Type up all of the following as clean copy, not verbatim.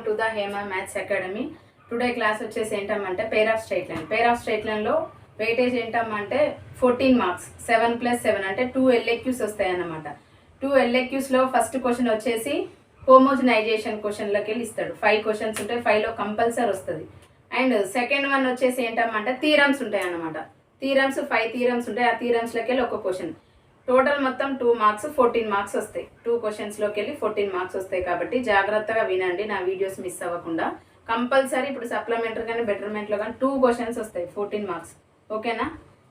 To the Hema maths academy. Today class వచ్చేసి ఏంటమ్మంటే pair of straight line. Pair of straight లైన్లో weightage ఏంటమ్మంటే 14 marks, 7 + 7 అంటే 2 LAQs వస్తాయి అన్నమాట. 2 LAQsలో ఫస్ట్ క్వశ్చన్ వచ్చేసి హోమోజనైజేషన్ క్వశ్చన్లోకి వెళ్ళి ఇస్తాడు. 5 క్వశ్చన్స్ ఉంటాయి, 5లో కంపల్సరీ వస్తుంది. అండ్ సెకండ్ వన్ వచ్చేసి ఏంటమ్మంటే థీరమ్స్ ఉంటాయి అన్నమాట. థీరమ్స్ 5 థీరమ్స్ ఉంటాయి. ఆ థీరమ్స్లోకి వెళ్ళి ఒక క్వశ్చన్. టోటల్ మొత్తం 2 మార్క్స్, 14 మార్క్స్ వస్తాయి. 2 క్వశ్చన్స్లోకి వెళ్ళి 14 మార్క్స్ వస్తాయి. కాబట్టి జాగ్రత్తగా వినండి, నా వీడియోస్ మిస్ అవ్వకుండా. కంపల్సరీ ఇప్పుడు సప్లిమెంటరీ కానీ బెటర్మెంట్లో కానీ 2 క్వశ్చన్స్ వస్తాయి, 14 మార్క్స్. ఓకేనా?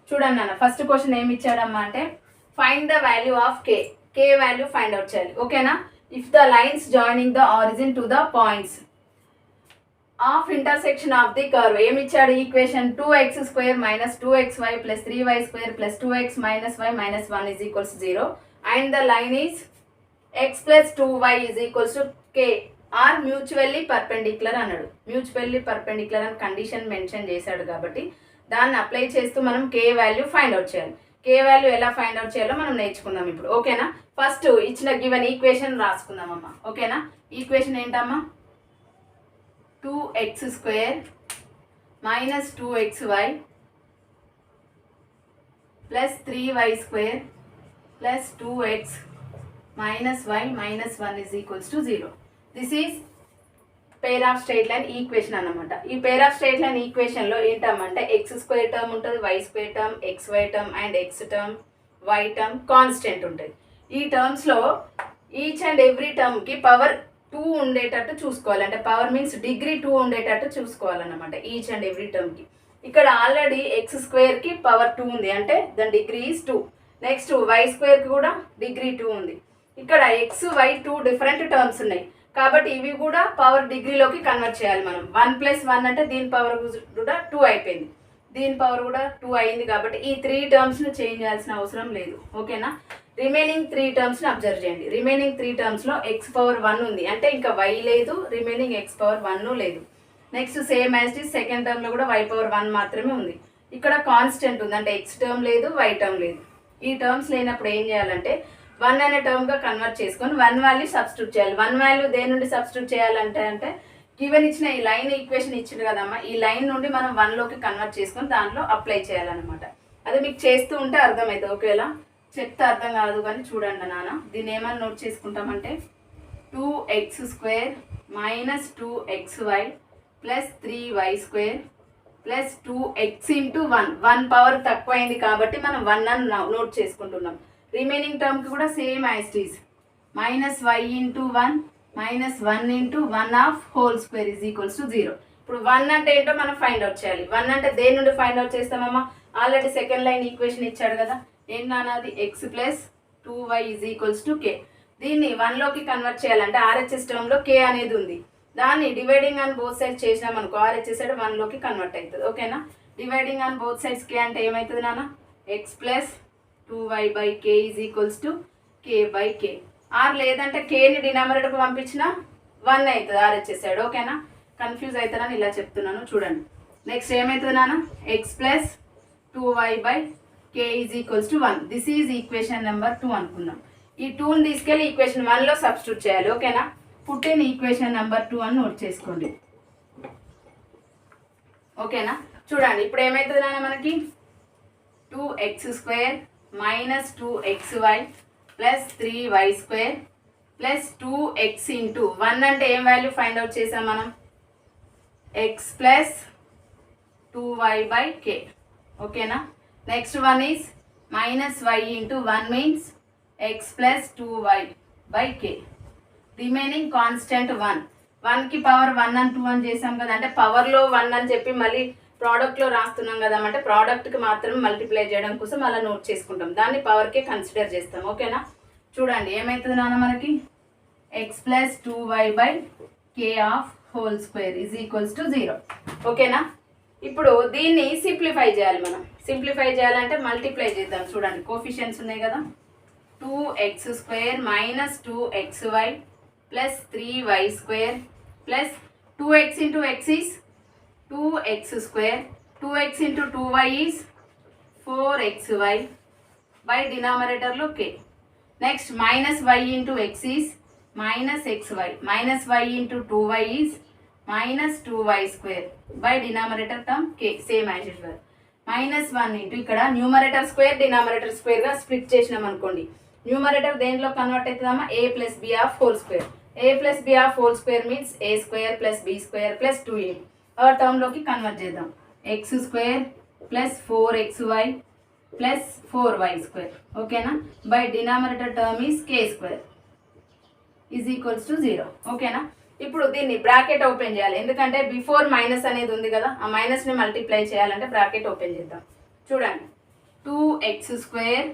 చూడండి అన్న, ఫస్ట్ క్వశ్చన్ ఏమి ఇచ్చాడమ్మా అంటే find the value of K. K value find out చేయాలి. ఓకేనా? If the lines joining the origin to the points of intersection of the curve. ఏమి ఇచ్చాడు equation? 2x² - 2xy + 3y² + 2x - y - 1 = 0 and the line is x + 2y = k are mutually perpendicular అన్నాడు. Mutually perpendicular అని condition mention చేశాడు కాబట్టి దాన్ని apply చేస్తూ మనం కే value find out చేయాలి. కే వాల్యూ ఎలా ఫైండ్ అవుట్ చేయాలో మనం నేర్చుకుందాం ఇప్పుడు. ఓకేనా? ఫస్ట్ ఇచ్చిన గివెన్ ఈక్వేషన్ రాసుకుందామమ్మా. ఓకేనా? ఈక్వేషన్ ఏంటమ్మా? 2x² - 2xy + 3y² + 2x - y - 1 = 0. This is pair of straight line equation అన్నమాట. ఈ పేర్ ఆఫ్ స్ట్రైట్ లైన్ ఈక్వేషన్లో ఏంటమ్మంటే x² టర్మ్ ఉంటుంది, y² term, xy term and x term, y term constant ఉంటుంది. ఈ టర్మ్స్లో ఈచ్ అండ్ ఎవ్రీ టర్మ్కి power 2 ఉండేటట్టు చూసుకోవాలి. అంటే పవర్ మీన్స్ డిగ్రీ 2 ఉండేటట్టు చూసుకోవాలన్నమాట ఈచ్ అండ్ ఎవ్రీ టర్మ్కి. ఇక్కడ ఆల్రెడీ x²కి పవర్ 2 ఉంది, అంటే దాని డిగ్రీ ఈజ్ 2. నెక్స్ట్ y²కి కూడా డిగ్రీ 2 ఉంది. ఇక్కడ x, y 2 డిఫరెంట్ టర్మ్స్ ఉన్నాయి కాబట్టి ఇవి కూడా పవర్ డిగ్రీలోకి కన్వర్ట్ చేయాలి మనం. 1 + 1 అంటే దీని పవర్ కూడా 2 అయిపోయింది, దీని పవర్ కూడా 2 అయింది. కాబట్టి ఈ 3 టర్మ్స్ని చేంజ్ చేయాల్సిన అవసరం లేదు. ఓకేనా? రిమైనింగ్ 3 టర్మ్స్ని అబ్జర్వ్ చేయండి. రిమైనింగ్ 3 టర్మ్స్లో x⁴1 ఉంది, అంటే ఇంకా y లేదు, రిమైనింగ్ x⁴1 లేదు. Next same as it second టర్మ్లో కూడా y⁴1 మాత్రమే ఉంది. ఇక్కడ కాన్స్టెంట్ ఉంది, అంటే x టర్మ్ లేదు, y టర్మ్ లేదు. ఈ టర్మ్స్ లేనప్పుడు ఏం చేయాలంటే 1 అనే టర్మ్గా కన్వర్ట్ చేసుకొని 1 వాల్యూ సబ్స్టిట్యూట్ చేయాలి. 1 వాల్యూ దేని నుండి సబ్స్టిట్యూట్ చేయాలంటే అంటే గివెన్ ఇచ్చిన ఈ లైన్ ఈక్వేషన్ ఇచ్చింది కదమ్మా, ఈ లైన్ నుండి మనం 1లోకి కన్వర్ట్ చేసుకొని దాంట్లో అప్లై చేయాలన్నమాట. అది మీకు చేస్తూ ఉంటే అర్థమవుతుంది. ఒకవేళ చెప్తే అర్థం కాదు కానీ చూడండి నాన్న, దీన్ని ఏమని note చేసుకుంటామంటే 2x² - 2xy + 3y² + 2x × 1 power తక్కువైంది కాబట్టి మనం 1 అని నోట్ చేసుకుంటున్నాం. రిమైనింగ్ టర్మ్కి కూడా same as it is -y × 1 - 1 × 1² = 0. ఇప్పుడు 1 అంటే ఏంటో మనం ఫైండ్ అవుట్ చేయాలి. 1 అంటే దేని నుండి ఫైండ్ అవుట్ చేస్తామమ్మా? ఆల్రెడీ సెకండ్ లైన్ ఈక్వేషన్ ఇచ్చాడు కదా, ఏంటన్నది x + 2y = k. దీన్ని 1లోకి కన్వర్ట్ చేయాలంటే RHS టర్మ్లో k అనేది ఉంది, దాన్ని డివైడింగ్ ఆన్ బోత్ సైడ్స్ చేసినామనుకో RHS సైడ్ 1లోకి కన్వర్ట్ అవుతుంది. ఓకేనా? Dividing on both sides k అంటే ఏమవుతుంది నాన్న? x + 2y/k = k/k. ఆర్ లేదంటే కేని డినామినేటర్కి పంపించినా 1 అవుతుంది RHS సైడ్. ఓకేనా? కన్ఫ్యూజ్ అవుతానని ఇలా చెప్తున్నాను, చూడండి. నెక్స్ట్ ఏమవుతుంది నాన్న? x + 2y/k = 1. This is equation number 2 అనుకుందాం. ఈ 2ని తీసుకెళ్ళి ఈక్వేషన్ 1లో సబ్స్టిట్యూట్ చేయాలి. ఓకేనా? పుట్టిన ఈక్వేషన్ నెంబర్ 2 అని నోట్ చేసుకోండి. ఓకేనా? చూడండి ఇప్పుడు ఏమవుతుంది నాన్న మనకి 2x² - 2xy + 3y² + 2x × 1 అంటే ఏం వాల్యూ ఫైండ్ అవుట్ చేసాం మనం? x + 2y/k. ఓకేనా? Next one is -y × 1 means x + 2y/k. Remaining constant 1. 1కి పవర్ 1 అని 2 అని చేసాం కదా, అంటే పవర్లో 1 అని చెప్పి మళ్ళీ ప్రోడక్ట్లో రాస్తున్నాం కదా, అంటే ప్రోడక్ట్కి మాత్రం మల్టిప్లై చేయడం కోసం అలా నోట్ చేసుకుంటాం, దాన్ని పవర్కే కన్సిడర్ చేస్తాం. ఓకేనా? చూడండి ఏమవుతుంది నాన్న మనకి x + 2y/k² = 0. ఓకేనా? ఇప్పుడు దీన్ని సింప్లిఫై చేయాలి. మనం సింప్లిఫై చేయాలంటే మల్టిప్లై చేద్దాం. చూడండి కోఫిషియన్స్ ఉన్నాయి కదా, 2x² - 2xy + 3y² + 2x × x is 2x², 2x × 2y is 4xy by denominator లో k. Next -y × x is minus xy. Minus y into 2y is minus 2y square by denominator term k, same as usual. minus 1 into ఇక్కడ numerator square denominator స్క్వేర్గా split చేసినాం అనుకోండి. Numerator దేంట్లో convert అవుతుందమ్మా, a plus b of whole square. a plus b of whole square means a square plus b square plus 2a. ఆ టర్మ్లోకి convert చేద్దాం. X square plus 4xy plus 4y square, ఓకేనా, by denominator term is k square is equals to 0, ఓకేనా. ఇప్పుడు దీన్ని bracket open చేయాలి, ఎందుకంటే before minus అనేది ఉంది కదా, ఆ మైనస్ని మల్టిప్లై చేయాలంటే బ్రాకెట్ ఓపెన్ చేద్దాం. చూడండి, 2x square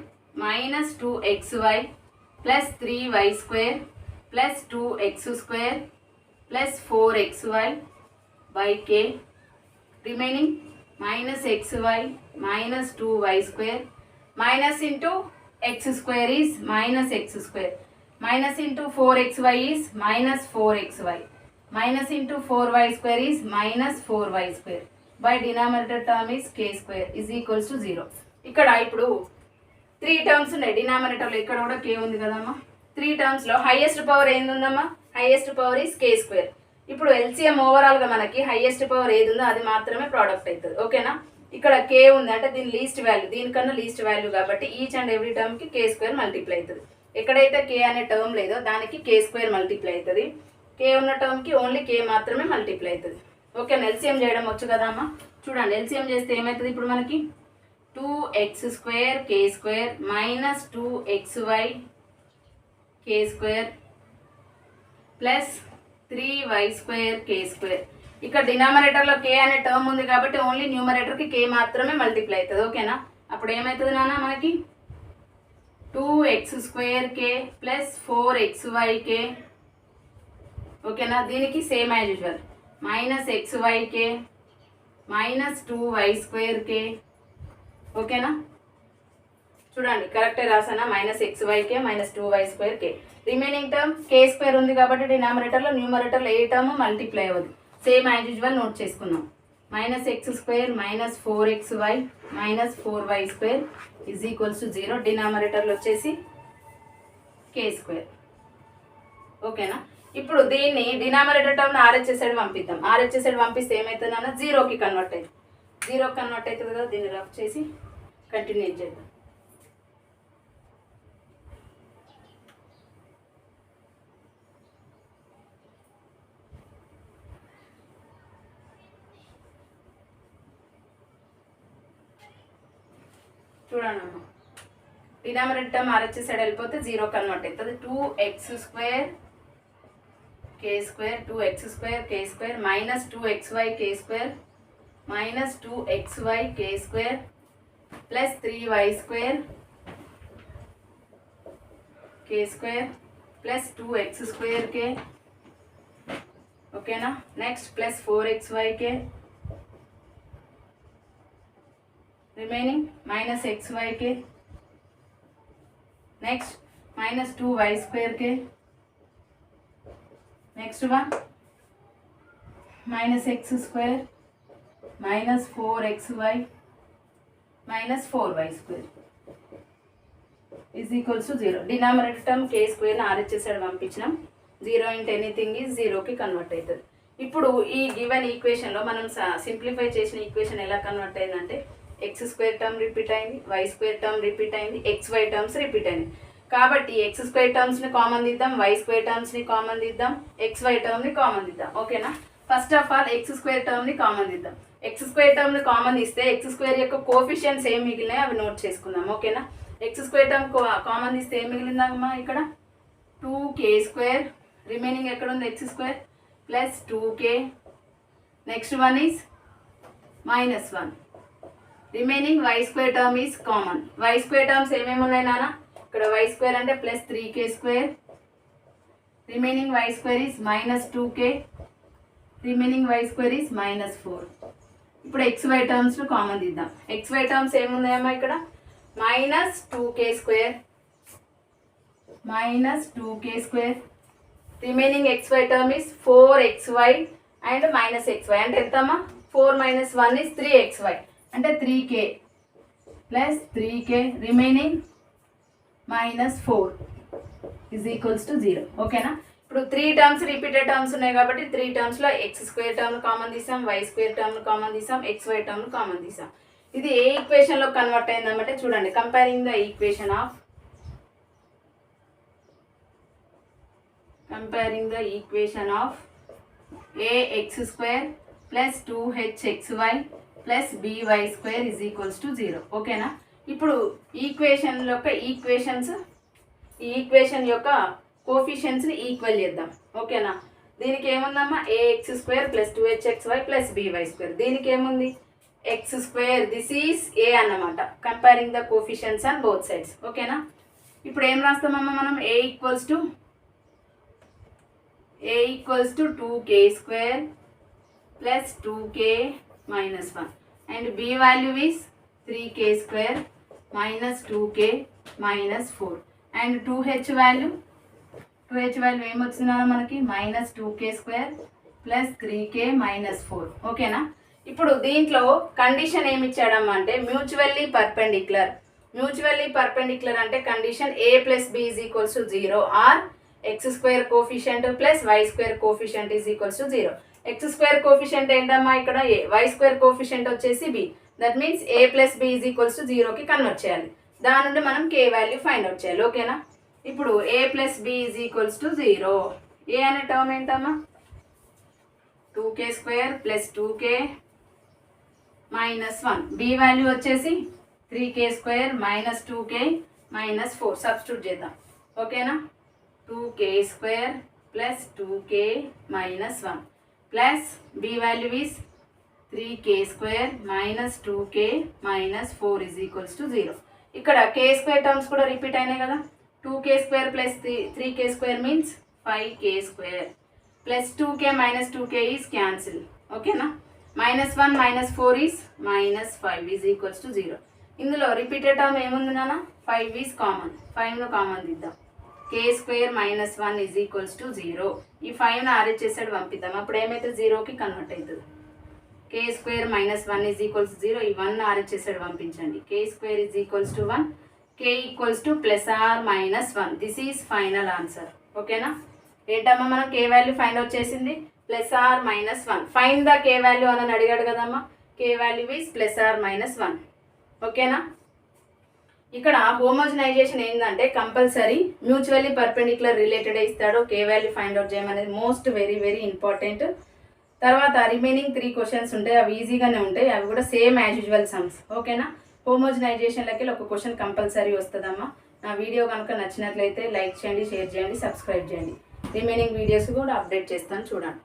minus 2xy plus 3y square plus 2x square plus 4xy by k, remaining minus xy minus 2y square minus into x square is minus x square minus into 4xy is minus 4xy minus into 4y square is minus 4y square by denominator term is k square is equals to 0. ఇక్కడ ఇప్పుడు 3 terms ఉన్నాయి డినామినేటర్లో, ఇక్కడ కూడా k ఉంది కదమ్మా. 3 టర్మ్స్లో highest power ఏంది ఉందమ్మా, highest power is k square. ఇప్పుడు ఎల్సిఎం ఓవరాల్గా మనకి హైయెస్ట్ పవర్ ఏది ఉందో అది మాత్రమే ప్రోడక్ట్ అవుతుంది, ఓకేనా. ఇక్కడ k ఉంది అంటే దీని లీస్ట్ వాల్యూ, దీనికన్నా లీస్ట్ వాల్యూ కాబట్టి ఈచ్ అండ్ ఎవ్రీ టర్మ్కి k స్క్వేర్ మల్టిప్లై అవుతుంది. ఎక్కడైతే k అనే టర్మ్ లేదో దానికి k స్క్వేర్ మల్టిప్లై అవుతుంది, k ఉన్న టర్మ్కి ఓన్లీ k మాత్రమే మల్టిప్లై అవుతుంది, ఓకేనా. ఎల్సిఎం చేయడం వచ్చు కదా అమ్మ. చూడండి, ఎల్సిఎం చేస్తే ఏమవుతుంది ఇప్పుడు మనకి, 2x square k square minus 2xy k square plus 3y square k square. ఇక్కడ డినామినేటర్లో k అనే టర్మ్ ఉంది కాబట్టి ఓన్లీ న్యూమరేటర్కి k మాత్రమే మల్టిప్లై అవుతుంది, ఓకేనా. అప్పుడు ఏమవుతుంది నాన్న మనకి, 2x square k plus 4xy k, ఓకేనా. దీనికి same as usual minus xy k minus 2y square k, ఓకేనా. చూడండి కరెక్టే రాసానా, minus xy k minus 2y square k. Remaining term k square ఉంది కాబట్టి డినామినేటర్లో న్యూమరేటర్లో ఏ టర్మ్ మల్టిప్లై అవ్వదు, సేమ్ యాజ్ యూజువల్ నోట్ చేసుకుందాం. Minus x square minus 4xy minus 4y square is equals to 0. డినామినేటర్లో వచ్చేసి k స్క్వేర్, ఓకేనా. ఇప్పుడు దీన్ని డినామినేటర్ టర్మ్ని ఆర్హెచ్ఎస్ సైడ్ పంపిద్దాం. ఆర్హెచ్ఎస్ సైడ్ పంపిస్తే ఏమవుతుంది అన్న, 0కి కన్వర్ట్ అవుతుంది. 0కి కన్వర్ట్ అవుతుంది కదా, దీన్ని రఫ్ చేసి కంటిన్యూ చేద్దాం. చూడండి అమ్మ, డినామినేటర్ టర్మ్ ఆర్హెచ్ఎస్ సైడ్ వెళ్ళిపోతే 0 కన్వర్ట్ అవుతుంది. 2x square k square 2x square k square minus 2xy k square minus 2xy k square plus 3y square k square plus 2x square k, ఓకేనా. Next plus 4xy k, remaining minus xy k, next minus 2y square k, next one minus x square minus 4xy minus 4y square is equals to 0. Denominator term k స్క్వేర్ని RHS side పంపించినాం. 0 into anything is 0కి convert అవుతుంది. ఇప్పుడు ఈ given ఈక్వేషన్లో మనం simplify చేసిన equation ఎలా convert అయిందంటే, ఎక్స్ స్క్వేర్ టర్మ్ రిపీట్ అయింది, వై స్క్వేర్ టర్మ్ రిపీట్ అయింది, xy టర్మ్స్ రిపీట్ అయింది. కాబట్టి ఎక్స్ స్క్వేర్ టర్మ్స్ని కామన్ తీద్దాం, వై స్క్వేర్ టర్మ్స్ని కామన్ తీద్దాం, xy టర్మ్ని కామన్ తీద్దాం, ఓకేనా. First of all x square టర్మ్ని కామన్ తీద్దాం. ఎక్స్ స్క్వేర్ టర్మ్ని కామన్ తీస్తే ఎక్స్ స్క్వేర్ యొక్క కోఫిషియన్స్ ఏం మిగిలినాయి అవి నోట్ చేసుకుందాం, ఓకేనా. ఎక్స్ స్క్వేర్ టర్మ్ కామన్ తీస్తే ఏం మిగిలిందమ్మా, ఇక్కడ 2k స్క్వేర్, రిమైనింగ్ ఎక్కడ ఉంది x square plus 2k, next one is minus 1, remaining y square term is common. Y square terms ఏమేమి ఉన్నాయి నాన్న, ఇక్కడ వై స్క్వేర్ అంటే plus 3k square, remaining y square is minus 2k, remaining y square is minus 4. ఇప్పుడు xy టర్మ్స్ను common తీద్దాం. xy terms ఏమున్నాయమ్మా, ఇక్కడ minus 2k square minus 2k square, remaining xy term is 4xy and minus xy అంటే ఎంతమ్మా, 4 minus 1 is 3xy అంటే 3k plus 3k, remaining minus 4 is equals to 0, ఓకేనా. ఇప్పుడు 3 టర్మ్స్ రిపీటెడ్ టర్మ్స్ ఉన్నాయి కాబట్టి 3 టర్మ్స్లో ఎక్స్ స్క్వేర్ టర్మ్ కామన్ తీసాం, why square term common తీసాం, XY term common తీసాం. ఇది ఏ ఈక్వేషన్లో కన్వర్ట్ అయిందన్నమాట చూడండి. Comparing the equation of ax square plus 2hxy plus by square is equals to 0. ఓకేనా? ఇప్పుడు ఈక్వేషన్ యొక్క కోఫిషియన్స్ని ఈక్వల్ చేద్దాం. ఓకేనా? దీనికి ఏముందమ్మా ax square plus 2hxy plus by square. దీనికి ఏముంది x square. This is a అన్నమాట. Comparing the coefficients on both sides. ఓకేనా? ఇప్పుడు ఏం రాస్తామమ్మా మనం a equals to 2k square plus 2k minus 1 and b value is 3k square minus 2k minus 4 and 2h value ఏమొచ్చిందా మనకి minus 2k square plus 3k minus 4. ఓకేనా? ఇప్పుడు దీంట్లో condition ఏమి ఇచ్చాడమ్మా అంటే మ్యూచువల్లీ పర్పెండిక్యులర్ అంటే condition a plus b is equals to 0 or x square coefficient plus y square coefficient is equals to 0. x square coefficient ఏంటమ్మా ఇక్కడ a, y square coefficient వచ్చేసి b. That means a plus b is equals to 0కి convert చేయాలి. దాని నుండి మనం k value find out చేయాలి. ఓకేనా? ఇప్పుడు a plus b is equals to 0. a అనే టర్మ్ ఏంటమ్మా 2k square plus 2k minus 1. b value వచ్చేసి 3k square minus 2k minus 4. Substitute చేద్దాం. ఓకేనా? 2k square plus 2k minus 1 plus b value is 3k square minus 2k minus 4 is equals to 0. ఇక్కడ k square terms కూడా repeat అయినాయి కదా. 2k square plus 3k square means 5k square plus 2k minus 2k is cancel. ఓకేనా? minus 1 minus 4 is minus 5 is equals to 0. ఇందులో repeated term ఏముంది నాన్న 5 is common. 5ను common తీద్దాం. k square minus 1 is equals to 0. ఈ 5ను RHS side పంపిద్దాం. అప్పుడు ఏమైతే 0కి కన్వర్ట్ అవుతుంది. k square minus 1 is equals to 0. ఈ 1 RHS సైడ్ పంపించండి. k square is equals to 1. k equals to plus or minus 1. This is final answer. ఓకేనా? ఏంటమ్మా మనం k వాల్యూ ఫైండ్ అవుట్ చేసింది plus or minus 1. Find the k value అని అడిగాడు కదమ్మా. k value is plus or minus 1. ఓకేనా? ఇక్కడ homogenisation ఏంటంటే కంపల్సరీ మ్యూచువల్లీ పర్పెండిక్యులర్ రిలేటెడ్ ఇస్తాడు. k వాల్యూ ఫైండ్ అవుట్ చేయమనేది మోస్ట్ వెరీ ఇంపార్టెంట్. తర్వాత రిమైనింగ్ 3 క్వశ్చన్స్ ఉంటాయి. అవి ఈజీగానే ఉంటాయి. అవి కూడా సేమ్ యాజ్ యూజువల్ సమ్స్. ఓకేనా? హోమోజనైజేషన్లకి ఒక క్వశ్చన్ కంపల్సరీ వస్తుందమ్మా. నా వీడియో కనుక నచ్చినట్లయితే లైక్ చేయండి, షేర్ చేయండి, సబ్స్క్రైబ్ చేయండి. రిమైనింగ్ వీడియోస్ కూడా అప్డేట్ చేస్తాను చూడండి.